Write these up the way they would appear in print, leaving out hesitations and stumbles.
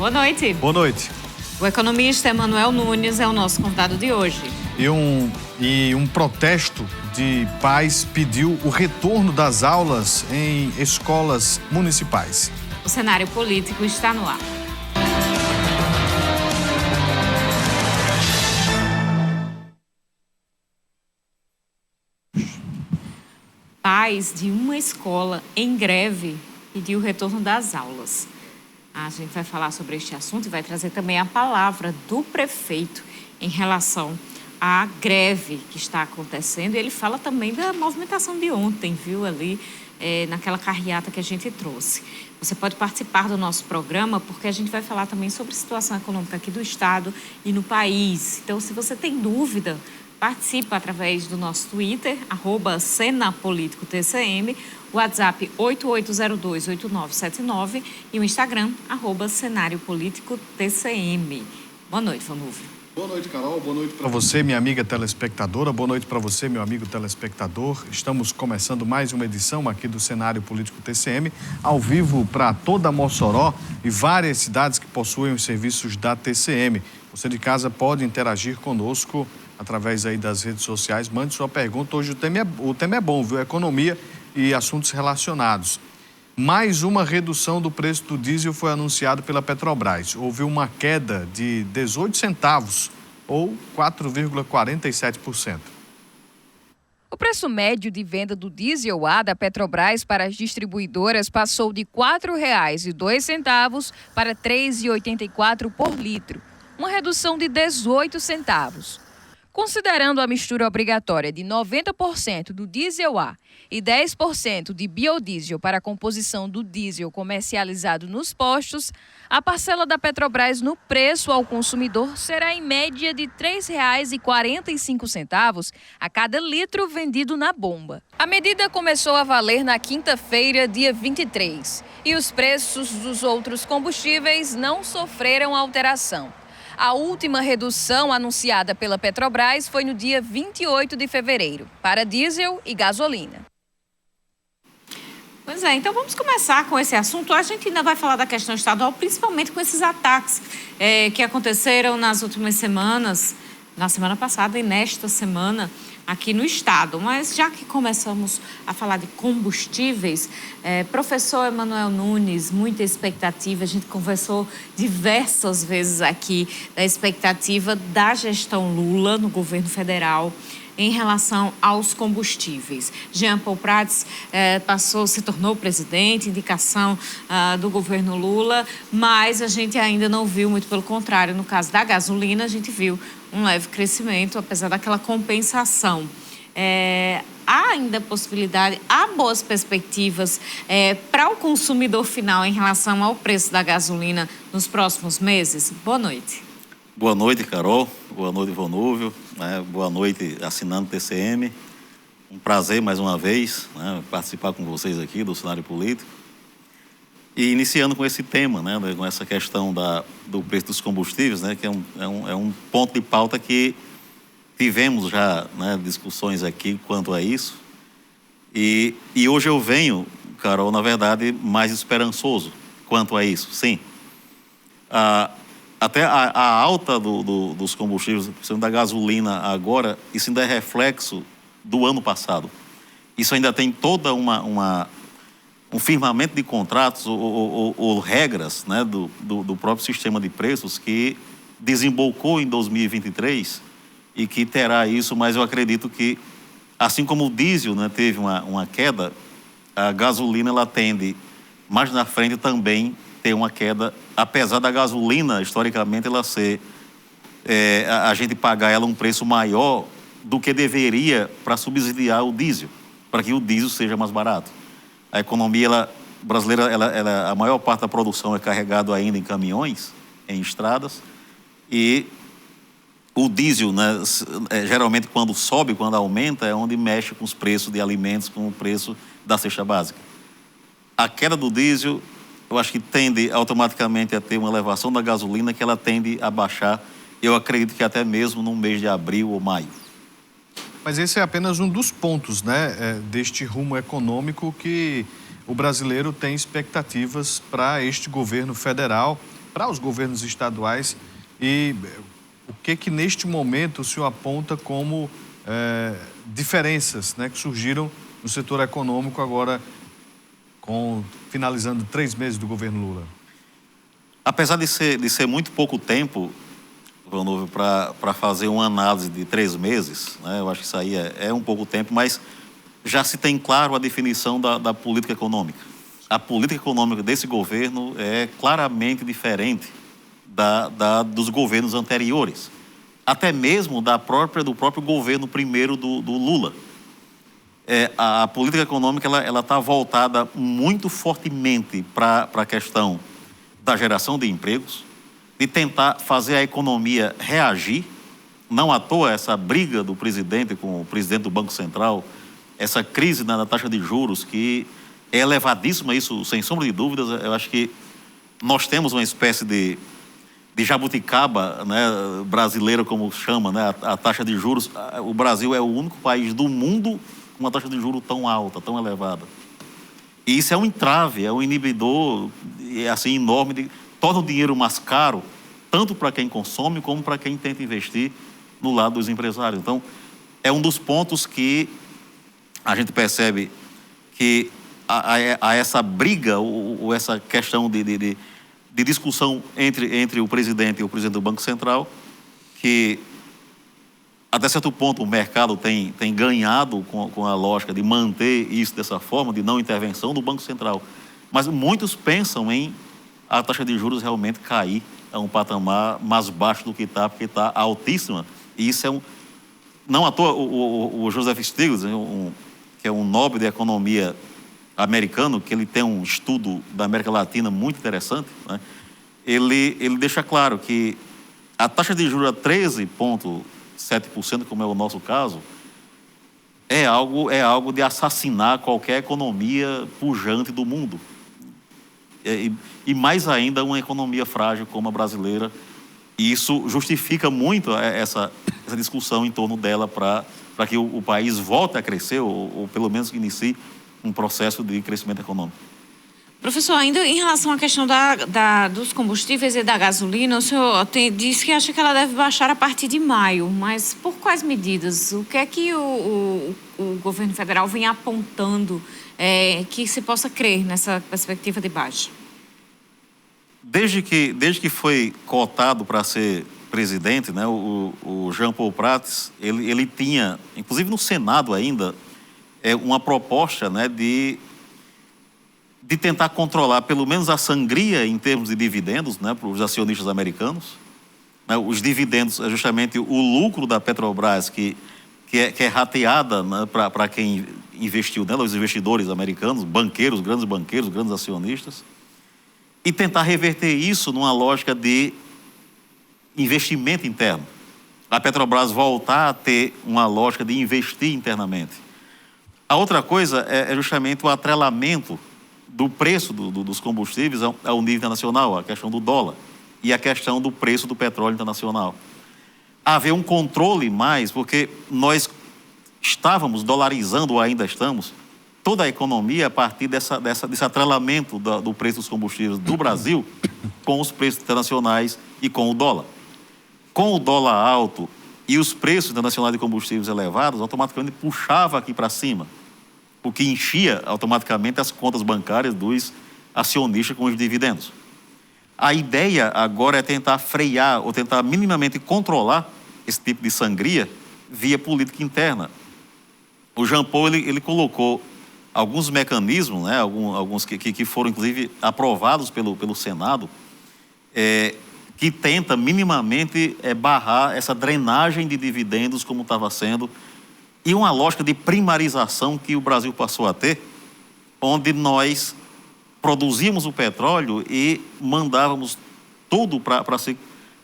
Boa noite. Boa noite. O economista Emanuel Nunes é o nosso convidado de hoje. E um protesto de pais pediu o retorno das aulas em escolas municipais. O cenário político está no ar. Pais de uma escola em greve pediu o retorno das aulas. A gente vai falar sobre este assunto e vai trazer também a palavra do prefeito em relação à greve que está acontecendo. E ele fala também da movimentação de ontem, viu, ali naquela carreata que a gente trouxe. Você pode participar do nosso programa porque a gente vai falar também sobre a situação econômica aqui do estado e no país. Então, se você tem dúvida, participa através do nosso Twitter, @CenaPolíticoTCM, o WhatsApp 88028979 e o Instagram, @CenárioPolíticoTCM. Boa noite, Vanúvio. Boa noite, Carol. Boa noite para você, minha amiga telespectadora. Boa noite para você, meu amigo telespectador. Estamos começando mais uma edição aqui do Cenário Político TCM, ao vivo para toda Mossoró e várias cidades que possuem os serviços da TCM. Você de casa pode interagir conosco através aí das redes sociais. Mande sua pergunta. Hoje o tema é bom, viu? Economia e assuntos relacionados. Mais uma redução do preço do diesel foi anunciado pela Petrobras. Houve uma queda de 18 centavos, ou 4,47%. O preço médio de venda do diesel A da Petrobras para as distribuidoras passou de R$ 4,02 para R$ 3,84 por litro, uma redução de 18 centavos. Considerando a mistura obrigatória de 90% do diesel A e 10% de biodiesel para a composição do diesel comercializado nos postos, a parcela da Petrobras no preço ao consumidor será em média de R$ 3,45 a cada litro vendido na bomba. A medida começou a valer na quinta-feira, dia 23, e os preços dos outros combustíveis não sofreram alteração. A última redução anunciada pela Petrobras foi no dia 28 de fevereiro, para diesel e gasolina. Pois é, então vamos começar com esse assunto. A gente ainda vai falar da questão estadual, principalmente com esses ataques que aconteceram nas últimas semanas, na semana passada e nesta semana, aqui no estado. Mas já que começamos a falar de combustíveis, professor Emanuel Nunes, muita expectativa. A gente conversou diversas vezes aqui da expectativa da gestão Lula no governo federal em relação aos combustíveis. Jean Paul Prats se tornou presidente, indicação do governo Lula, mas a gente ainda não viu, muito pelo contrário, no caso da gasolina, a gente viu um leve crescimento, apesar daquela compensação. Há ainda possibilidade, há boas perspectivas para o consumidor final em relação ao preço da gasolina nos próximos meses? Boa noite. Boa noite, Carol. Boa noite, Vanúvio. Boa noite, assinando TCM. Um prazer, mais uma vez, participar com vocês aqui do cenário político. E iniciando com esse tema, com essa questão do preço dos combustíveis, que é um ponto de pauta que tivemos já discussões aqui quanto a isso. E hoje eu venho, Carol, na verdade, mais esperançoso quanto a isso, sim. Até a alta dos combustíveis, principalmente da gasolina agora, isso ainda é reflexo do ano passado. Isso ainda tem toda um firmamento de contratos ou regras do próprio sistema de preços que desembocou em 2023 e que terá isso, mas eu acredito que, assim como o diesel teve uma queda, a gasolina ela tende, mais na frente também, ter uma queda, apesar da gasolina, historicamente, ela ser, a gente pagar ela um preço maior do que deveria para subsidiar o diesel, para que o diesel seja mais barato. A economia brasileira, a maior parte da produção é carregada ainda em caminhões, em estradas, e o diesel, geralmente quando sobe, quando aumenta, é onde mexe com os preços de alimentos, com o preço da cesta básica. A queda do diesel, eu acho que tende automaticamente a ter uma elevação da gasolina que ela tende a baixar, eu acredito que até mesmo no mês de abril ou maio. Mas esse é apenas um dos pontos, deste rumo econômico que o brasileiro tem expectativas para este governo federal para os governos estaduais e o que neste momento o senhor aponta como diferenças, né, que surgiram no setor econômico agora, finalizando 3 meses do governo Lula? Apesar de ser muito pouco tempo, Vanúvio, para fazer uma análise de 3 meses, né, eu acho que isso aí é um pouco tempo, mas já se tem claro a definição da política econômica. A política econômica desse governo é claramente diferente dos governos anteriores, até mesmo do próprio governo primeiro do Lula. A política econômica ela está voltada muito fortemente para a questão da geração de empregos, de tentar fazer a economia reagir. Não à toa essa briga do presidente com o presidente do Banco Central, essa crise na taxa de juros, que é elevadíssima, isso sem sombra de dúvidas. Eu acho que nós temos uma espécie de jabuticaba, né, brasileira, como chama, né, a taxa de juros. O Brasil é o único país do mundo com uma taxa de juros tão alta, tão elevada. E isso é um entrave, é um inibidor assim, enorme, torna o dinheiro mais caro, tanto para quem consome como para quem tenta investir no lado dos empresários. Então, é um dos pontos que a gente percebe que há essa briga, ou essa questão de discussão entre o presidente e o presidente do Banco Central, que até certo ponto o mercado tem ganhado com a lógica de manter isso dessa forma, de não intervenção do Banco Central. Mas muitos pensam em a taxa de juros realmente cair a um patamar mais baixo do que está, porque está altíssima. E isso não à toa o Joseph Stiglitz, que é um nobre de economia americano, que ele tem um estudo da América Latina muito interessante, né? Ele deixa claro que a taxa de juros a 13,7%, como é o nosso caso, é algo de assassinar qualquer economia pujante do mundo. E mais ainda uma economia frágil como a brasileira. E isso justifica muito essa discussão em torno dela para que o país volte a crescer, ou pelo menos que inicie um processo de crescimento econômico. Professor, ainda em relação à questão dos combustíveis e da gasolina, o senhor disse que acha que ela deve baixar a partir de maio, mas por quais medidas? O que é que o governo federal vem apontando que se possa crer nessa perspectiva de baixa? Desde que foi cotado para ser presidente, né, o Jean Paul Prats, ele tinha, inclusive no Senado ainda, uma proposta, né, de tentar controlar pelo menos a sangria em termos de dividendos, né, para os acionistas americanos. Né, os dividendos é justamente o lucro da Petrobras que é rateada, né, para quem investiu nela, os investidores americanos, grandes banqueiros, grandes acionistas, e tentar reverter isso numa lógica de investimento interno. A Petrobras voltar a ter uma lógica de investir internamente. A outra coisa é justamente o atrelamento do preço dos combustíveis ao nível internacional, a questão do dólar e a questão do preço do petróleo internacional. Haver um controle mais, porque nós estávamos dolarizando, ou ainda estamos, toda a economia a partir desse atrelamento do preço dos combustíveis do Brasil com os preços internacionais e com o dólar. Com o dólar alto e os preços internacionais de combustíveis elevados, automaticamente puxava aqui para cima, o que enchia automaticamente as contas bancárias dos acionistas com os dividendos. A ideia agora é tentar frear ou tentar minimamente controlar esse tipo de sangria via política interna. O Jean Paul ele colocou alguns mecanismos, né, alguns que foram inclusive aprovados pelo Senado, que tenta minimamente barrar essa drenagem de dividendos como estava sendo, e uma lógica de primarização que o Brasil passou a ter, onde nós produzíamos o petróleo e mandávamos tudo para ser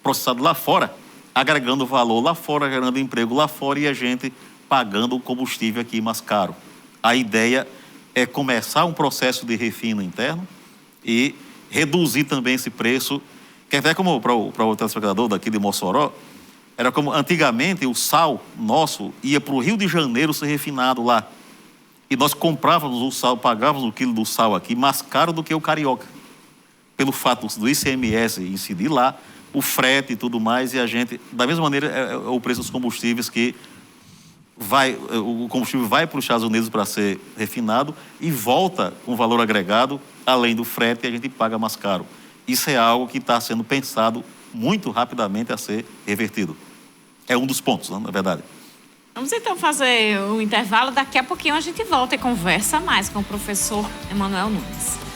processado lá fora, agregando valor lá fora, gerando emprego lá fora e a gente pagando o combustível aqui mais caro. A ideia é começar um processo de refino interno e reduzir também esse preço, que até como para o telespectador daqui de Mossoró, era como antigamente o sal nosso ia para o Rio de Janeiro ser refinado lá. E nós comprávamos o sal, pagávamos o quilo do sal aqui mais caro do que o carioca. pelo fato do ICMS incidir lá, o frete e tudo mais, e a gente, da mesma maneira, é o preço dos combustíveis que o combustível vai para os Estados Unidos para ser refinado e volta com valor agregado, além do frete, a gente paga mais caro. Isso é algo que está sendo pensado muito rapidamente a ser revertido. É um dos pontos, na verdade. Vamos então fazer um intervalo. Daqui a pouquinho a gente volta e conversa mais com o professor Emanuel Nunes.